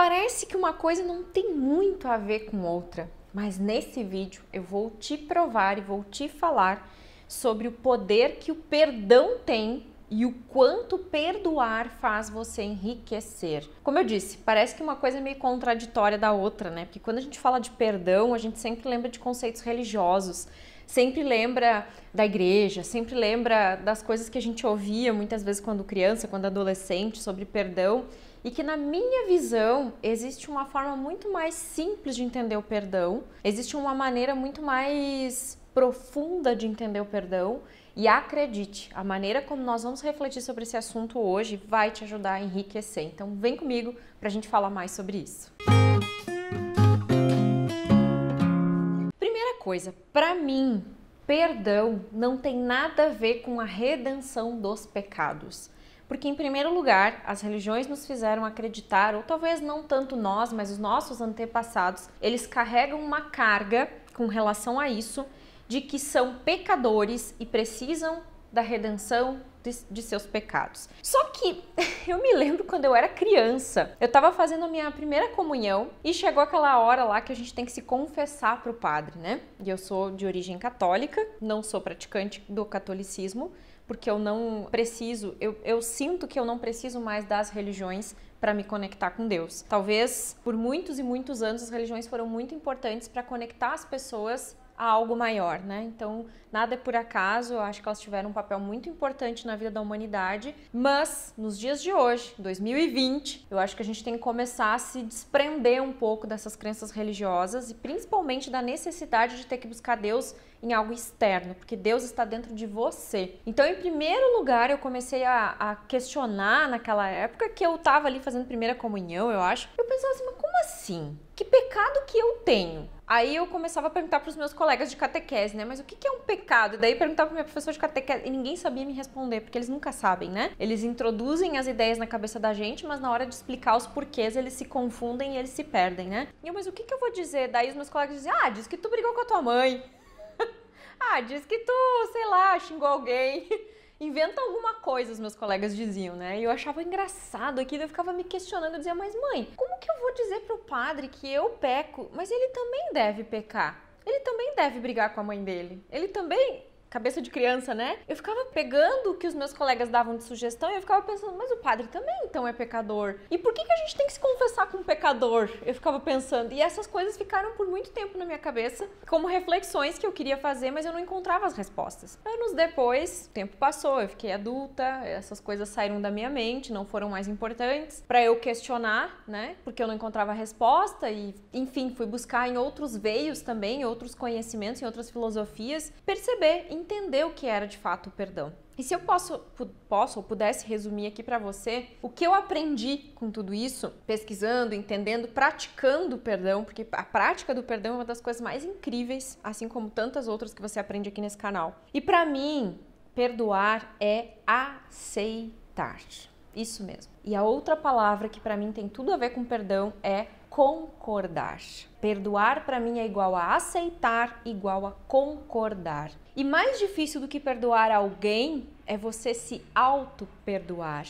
Parece que uma coisa não tem muito a ver com outra, mas nesse vídeo eu vou te provar e vou te falar sobre o poder que o perdão tem e o quanto perdoar faz você enriquecer. Como eu disse, parece que uma coisa é meio contraditória da outra, né? Porque quando a gente fala de perdão, a gente sempre lembra de conceitos religiosos, sempre lembra da igreja, sempre lembra das coisas que a gente ouvia muitas vezes quando criança, quando adolescente, sobre perdão. E que na minha visão existe uma forma muito mais simples de entender o perdão, existe uma maneira muito mais profunda de entender o perdão e acredite, a maneira como nós vamos refletir sobre esse assunto hoje vai te ajudar a enriquecer. Então vem comigo para a gente falar mais sobre isso. Primeira coisa, para mim, perdão não tem nada a ver com a redenção dos pecados. Porque, em primeiro lugar, as religiões nos fizeram acreditar, ou talvez não tanto nós, mas os nossos antepassados, eles carregam uma carga com relação a isso, de que são pecadores e precisam da redenção de seus pecados. Só que eu me lembro quando eu era criança, eu estava fazendo a minha primeira comunhão e chegou aquela hora lá que a gente tem que se confessar para o padre, né? E eu sou de origem católica, não sou praticante do catolicismo, porque eu não preciso, eu sinto que eu não preciso mais das religiões para me conectar com Deus. Talvez por muitos e muitos anos as religiões foram muito importantes para conectar as pessoas a algo maior, né? Então, nada é por acaso, eu acho que elas tiveram um papel muito importante na vida da humanidade, mas nos dias de hoje, 2020, eu acho que a gente tem que começar a se desprender um pouco dessas crenças religiosas e principalmente da necessidade de ter que buscar Deus em algo externo, porque Deus está dentro de você. Então, em primeiro lugar, eu comecei a questionar naquela época que eu estava ali fazendo primeira comunhão, eu acho. Eu pensava assim, mas como assim? Que pecado que eu tenho? Aí eu começava a perguntar para os meus colegas de catequese, né? Mas o que é um pecado? E daí eu perguntava para minha professora de catequese e ninguém sabia me responder, porque eles nunca sabem, né? Eles introduzem as ideias na cabeça da gente, mas na hora de explicar os porquês eles se confundem e eles se perdem, né? E eu, mas o que eu vou dizer? Daí os meus colegas diziam, diz que tu brigou com a tua mãe. Diz que tu, sei lá, xingou alguém. Inventa alguma coisa, os meus colegas diziam, né? E eu achava engraçado aquilo, eu ficava me questionando, eu dizia, mas mãe, como que eu vou dizer pro padre que eu peco, mas ele também deve pecar? Ele também deve brigar com a mãe dele? Ele também... Cabeça de criança, né? Eu ficava pegando o que os meus colegas davam de sugestão e eu ficava pensando, mas o padre também então é pecador. E por que a gente tem que se confessar com um pecador? Eu ficava pensando. E essas coisas ficaram por muito tempo na minha cabeça como reflexões que eu queria fazer, mas eu não encontrava as respostas. Anos depois, o tempo passou, eu fiquei adulta, essas coisas saíram da minha mente, não foram mais importantes para eu questionar, né? Porque eu não encontrava a resposta e, enfim, fui buscar em outros veios também, em outros conhecimentos, em outras filosofias, perceber, entender o que era de fato o perdão. E se eu posso ou pudesse resumir aqui para você o que eu aprendi com tudo isso, pesquisando, entendendo, praticando o perdão, porque a prática do perdão é uma das coisas mais incríveis, assim como tantas outras que você aprende aqui nesse canal. E para mim, perdoar é aceitar. Isso mesmo. E a outra palavra que para mim tem tudo a ver com perdão é concordar. Perdoar para mim é igual a aceitar, igual a concordar. E mais difícil do que perdoar alguém é você se auto-perdoar.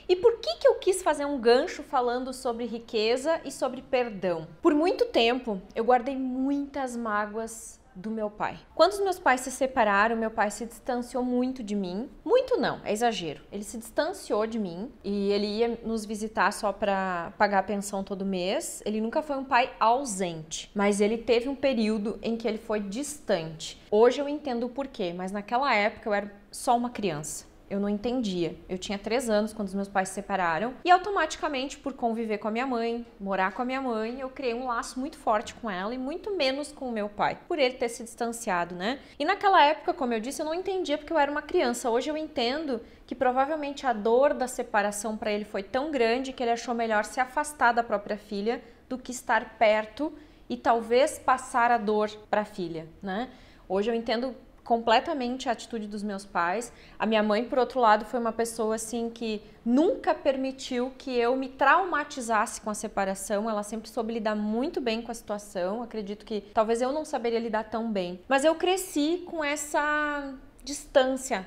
E por que eu quis fazer um gancho falando sobre riqueza e sobre perdão? Por muito tempo eu guardei muitas mágoas do meu pai. Quando os meus pais se separaram, meu pai se distanciou muito de mim. Muito não, é exagero. Ele se distanciou de mim e ele ia nos visitar só para pagar a pensão todo mês. Ele nunca foi um pai ausente, mas ele teve um período em que ele foi distante. Hoje eu entendo o porquê, mas naquela época eu era só uma criança. Eu não entendia. Eu tinha 3 anos quando os meus pais se separaram e automaticamente, por conviver com a minha mãe, morar com a minha mãe, eu criei um laço muito forte com ela e muito menos com o meu pai, por ele ter se distanciado, né? E naquela época, como eu disse, eu não entendia porque eu era uma criança. Hoje eu entendo que provavelmente a dor da separação para ele foi tão grande que ele achou melhor se afastar da própria filha do que estar perto e talvez passar a dor para a filha, né? Hoje eu entendo completamente a atitude dos meus pais. A minha mãe, por outro lado, foi uma pessoa assim que nunca permitiu que eu me traumatizasse com a separação. Ela sempre soube lidar muito bem com a situação. Acredito que talvez eu não saberia lidar tão bem. Mas eu cresci com essa distância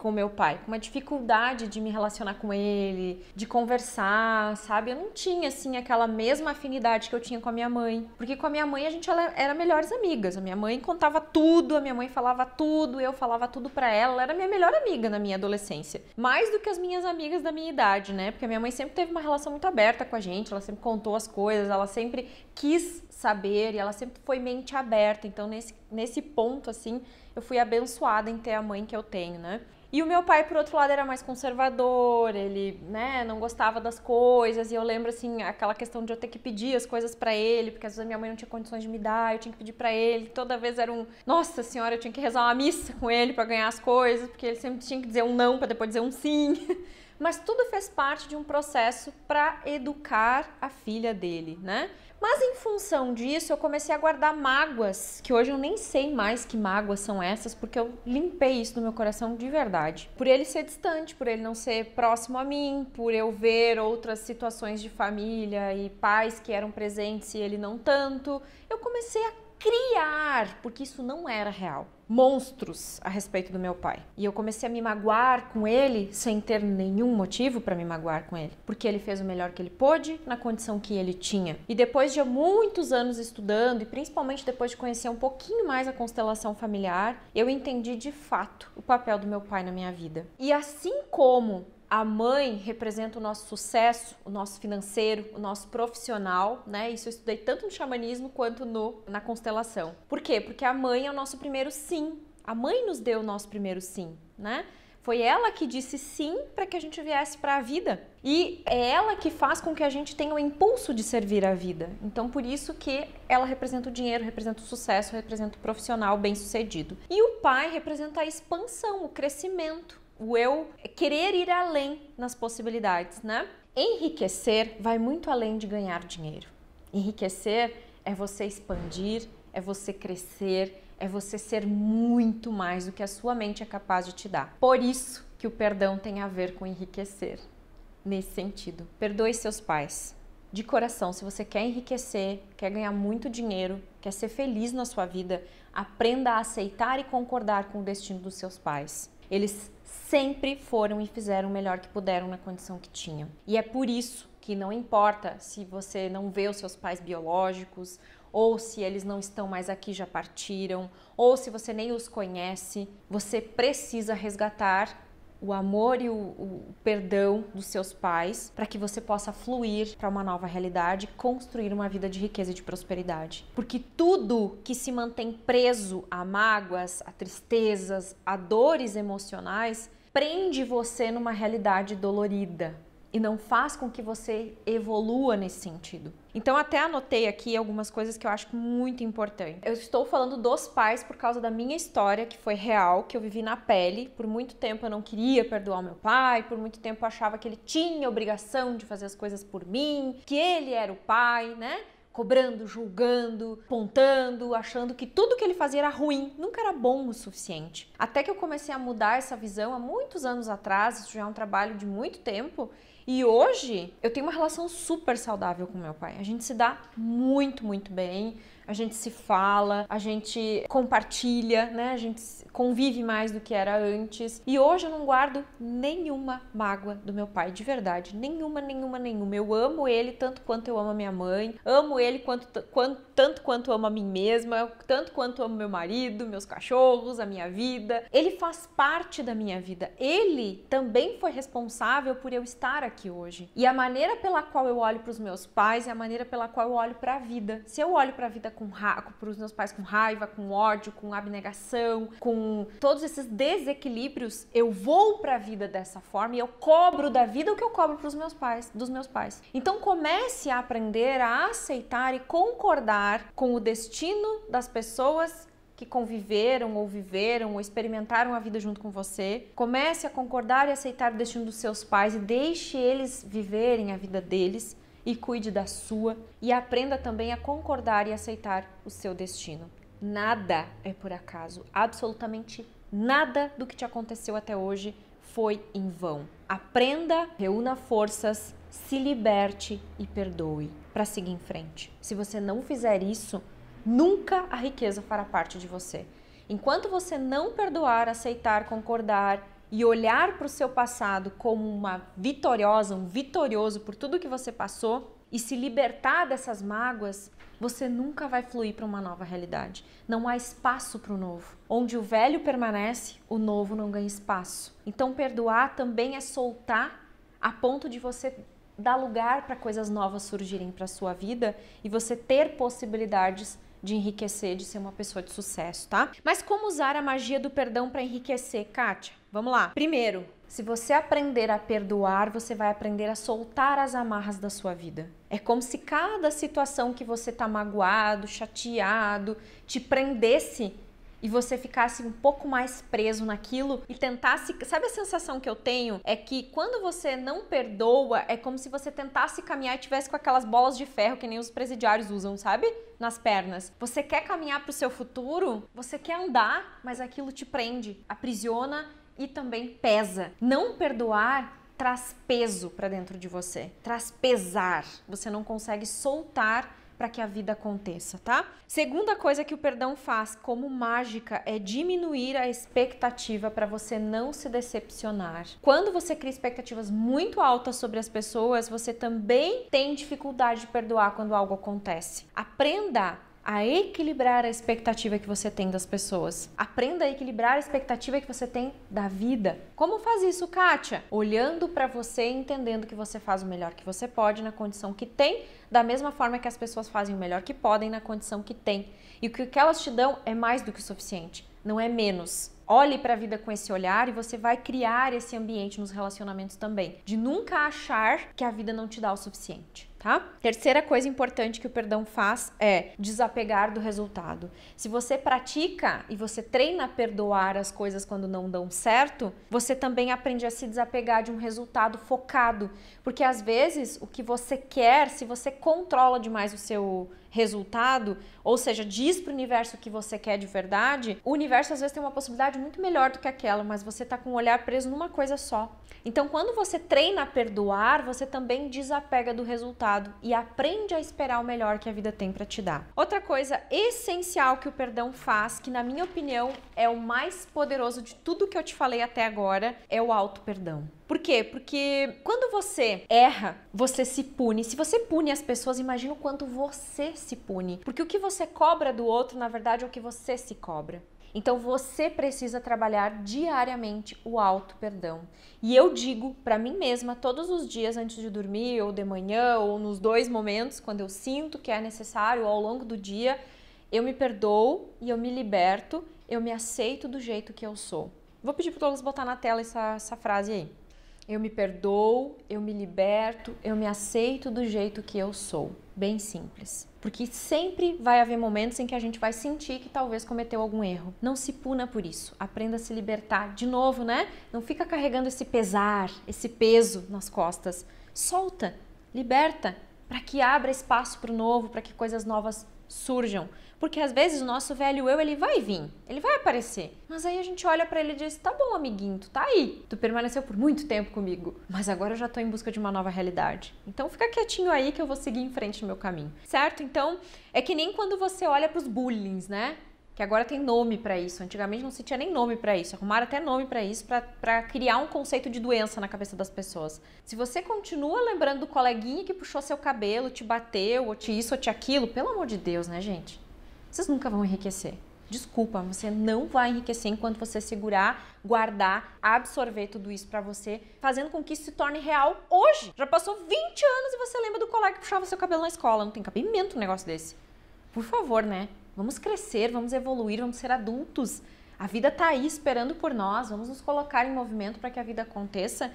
com o meu pai, com uma dificuldade de me relacionar com ele, de conversar, sabe? Eu não tinha, assim, aquela mesma afinidade que eu tinha com a minha mãe. Porque com a minha mãe a gente era melhores amigas. A minha mãe contava tudo, a minha mãe falava tudo, eu falava tudo pra ela. Ela era minha melhor amiga na minha adolescência. Mais do que as minhas amigas da minha idade, né? Porque a minha mãe sempre teve uma relação muito aberta com a gente, ela sempre contou as coisas, ela sempre quis saber e ela sempre foi mente aberta. Então, nesse ponto, assim, eu fui abençoada em ter a mãe que eu tenho, né? E o meu pai, por outro lado, era mais conservador, ele, né, não gostava das coisas, e eu lembro, assim, aquela questão de eu ter que pedir as coisas pra ele, porque às vezes a minha mãe não tinha condições de me dar, eu tinha que pedir pra ele, toda vez era nossa senhora, eu tinha que rezar uma missa com ele pra ganhar as coisas, porque ele sempre tinha que dizer um não pra depois dizer um sim. Mas tudo fez parte de um processo pra educar a filha dele, né? Mas em função disso, eu comecei a guardar mágoas, que hoje eu nem sei mais que mágoas são essas, porque eu limpei isso do meu coração de verdade. Por ele ser distante, por ele não ser próximo a mim, por eu ver outras situações de família e pais que eram presentes e ele não tanto, eu comecei a criar, porque isso não era real, monstros a respeito do meu pai. E eu comecei a me magoar com ele sem ter nenhum motivo para me magoar com ele, porque ele fez o melhor que ele pôde na condição que ele tinha. E depois de muitos anos estudando, e principalmente depois de conhecer um pouquinho mais a constelação familiar, eu entendi de fato o papel do meu pai na minha vida. E assim como a mãe representa o nosso sucesso, o nosso financeiro, o nosso profissional, né? Isso eu estudei tanto no xamanismo quanto na constelação. Por quê? Porque a mãe é o nosso primeiro sim. A mãe nos deu o nosso primeiro sim, né? Foi ela que disse sim para que a gente viesse para a vida. E é ela que faz com que a gente tenha o impulso de servir a vida. Então, por isso que ela representa o dinheiro, representa o sucesso, representa o profissional bem-sucedido. E o pai representa a expansão, o crescimento. O eu querer ir além nas possibilidades, né? Enriquecer vai muito além de ganhar dinheiro. Enriquecer é você expandir, é você crescer, é você ser muito mais do que a sua mente é capaz de te dar. Por isso que o perdão tem a ver com enriquecer, nesse sentido. Perdoe seus pais. De coração, se você quer enriquecer, quer ganhar muito dinheiro, quer ser feliz na sua vida, aprenda a aceitar e concordar com o destino dos seus pais. Eles sempre foram e fizeram o melhor que puderam na condição que tinham. E é por isso que não importa se você não vê os seus pais biológicos, ou se eles não estão mais aqui, já partiram, ou se você nem os conhece, você precisa resgatar o amor e o perdão dos seus pais para que você possa fluir para uma nova realidade e construir uma vida de riqueza e de prosperidade. Porque tudo que se mantém preso a mágoas, a tristezas, a dores emocionais, prende você numa realidade dolorida e não faz com que você evolua nesse sentido. Então até anotei aqui algumas coisas que eu acho muito importante. Eu estou falando dos pais por causa da minha história, que foi real, que eu vivi na pele. Por muito tempo eu não queria perdoar o meu pai, por muito tempo eu achava que ele tinha obrigação de fazer as coisas por mim, que ele era o pai, né? Cobrando, julgando, apontando, achando que tudo que ele fazia era ruim, nunca era bom o suficiente. Até que eu comecei a mudar essa visão há muitos anos atrás, isso já é um trabalho de muito tempo, e hoje eu tenho uma relação super saudável com meu pai. A gente se dá muito, muito bem, a gente se fala, a gente compartilha, né? A gente convive mais do que era antes. E hoje eu não guardo nenhuma mágoa do meu pai, de verdade. Nenhuma, nenhuma, nenhuma. Eu amo ele tanto quanto eu amo a minha mãe, amo ele tanto quanto amo a mim mesma, tanto quanto amo meu marido, meus cachorros, a minha vida. Ele faz parte da minha vida. Ele também foi responsável por eu estar aqui hoje. E a maneira pela qual eu olho para os meus pais é a maneira pela qual eu olho para a vida. Se eu olho para a vida para os meus pais com raiva, com ódio, com abnegação, com todos esses desequilíbrios, eu vou para a vida dessa forma e eu cobro da vida o que eu cobro dos meus pais. Então comece a aprender a aceitar e concordar com o destino das pessoas que conviveram ou viveram ou experimentaram a vida junto com você. Comece a concordar e aceitar o destino dos seus pais e deixe eles viverem a vida deles e cuide da sua, e aprenda também a concordar e aceitar o seu destino. Nada é por acaso, absolutamente nada do que te aconteceu até hoje foi em vão. Aprenda, reúna forças, se liberte e perdoe para seguir em frente. Se você não fizer isso, nunca a riqueza fará parte de você. Enquanto você não perdoar, aceitar, concordar e olhar para o seu passado como uma vitoriosa, um vitorioso por tudo que você passou e se libertar dessas mágoas, você nunca vai fluir para uma nova realidade. Não há espaço para o novo. Onde o velho permanece, o novo não ganha espaço. Então perdoar também é soltar a ponto de você dar lugar para coisas novas surgirem para a sua vida e você ter possibilidades de enriquecer, de ser uma pessoa de sucesso, tá? Mas como usar a magia do perdão para enriquecer, Kátia? Vamos lá. Primeiro, se você aprender a perdoar, você vai aprender a soltar as amarras da sua vida. É como se cada situação que você tá magoado, chateado, te prendesse e você ficasse um pouco mais preso naquilo e tentasse... Sabe a sensação que eu tenho? É que quando você não perdoa, é como se você tentasse caminhar e tivesse com aquelas bolas de ferro que nem os presidiários usam, sabe? Nas pernas. Você quer caminhar pro seu futuro, você quer andar, mas aquilo te prende, aprisiona e também pesa. Não perdoar traz peso para dentro de você, traz pesar. Você não consegue soltar para que a vida aconteça, tá? Segunda coisa que o perdão faz como mágica é diminuir a expectativa para você não se decepcionar. Quando você cria expectativas muito altas sobre as pessoas, você também tem dificuldade de perdoar quando algo acontece. Aprenda a equilibrar a expectativa que você tem das pessoas. Aprenda a equilibrar a expectativa que você tem da vida. Como faz isso, Kátia? Olhando para você e entendendo que você faz o melhor que você pode na condição que tem, da mesma forma que as pessoas fazem o melhor que podem na condição que tem. E o que elas te dão é mais do que o suficiente, não é menos. Olhe para a vida com esse olhar e você vai criar esse ambiente nos relacionamentos também, de nunca achar que a vida não te dá o suficiente. Tá? Terceira coisa importante que o perdão faz é desapegar do resultado. Se você pratica e você treina a perdoar as coisas quando não dão certo, você também aprende a se desapegar de um resultado focado. Porque às vezes o que você quer, se você controla demais o seu resultado, ou seja, diz para o universo o que você quer de verdade, o universo às vezes tem uma possibilidade muito melhor do que aquela, mas você está com o olhar preso numa coisa só. Então, quando você treina a perdoar, você também desapega do resultado e aprende a esperar o melhor que a vida tem para te dar. Outra coisa essencial que o perdão faz, que na minha opinião é o mais poderoso de tudo que eu te falei até agora, é o auto-perdão. Por quê? Porque quando você erra, você se pune. Se você pune as pessoas, imagina o quanto você se pune. Porque o que você cobra do outro, na verdade, é o que você se cobra. Então você precisa trabalhar diariamente o auto-perdão. E eu digo para mim mesma todos os dias antes de dormir, ou de manhã, ou nos dois momentos, quando eu sinto que é necessário, ou ao longo do dia, eu me perdoo e eu me liberto, eu me aceito do jeito que eu sou. Vou pedir para todos botar na tela essa frase aí. Eu me perdoo, eu me liberto, eu me aceito do jeito que eu sou. Bem simples. Porque sempre vai haver momentos em que a gente vai sentir que talvez cometeu algum erro. Não se puna por isso. Aprenda a se libertar. De novo, né? Não fica carregando esse pesar, esse peso nas costas. Solta, liberta, para que abra espaço para o novo, para que coisas novas surjam. Porque às vezes o nosso velho eu, ele vai vir, ele vai aparecer. Mas aí a gente olha pra ele e diz, tá bom, amiguinho, tu tá aí. Tu permaneceu por muito tempo comigo, mas agora eu já tô em busca de uma nova realidade. Então fica quietinho aí que eu vou seguir em frente no meu caminho, certo? Então é que nem quando você olha pros bullying, né? Que agora tem nome pra isso. Antigamente não se tinha nem nome pra isso. Arrumaram até nome pra isso, pra criar um conceito de doença na cabeça das pessoas. Se você continua lembrando do coleguinha que puxou seu cabelo, te bateu, ou te isso, ou te aquilo, pelo amor de Deus, né, gente? Vocês nunca vão enriquecer. Desculpa, você não vai enriquecer enquanto você segurar, guardar, absorver tudo isso pra você, fazendo com que isso se torne real hoje. Já passou 20 anos e você lembra do colega que puxava seu cabelo na escola. Não tem cabimento um negócio desse. Por favor, né? Vamos crescer, vamos evoluir, vamos ser adultos. A vida tá aí esperando por nós. Vamos nos colocar em movimento para que a vida aconteça,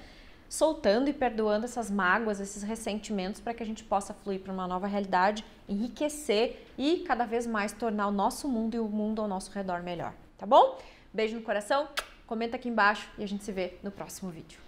soltando e perdoando essas mágoas, esses ressentimentos, para que a gente possa fluir para uma nova realidade, enriquecer e cada vez mais tornar o nosso mundo e o mundo ao nosso redor melhor, tá bom? Beijo no coração, comenta aqui embaixo e a gente se vê no próximo vídeo.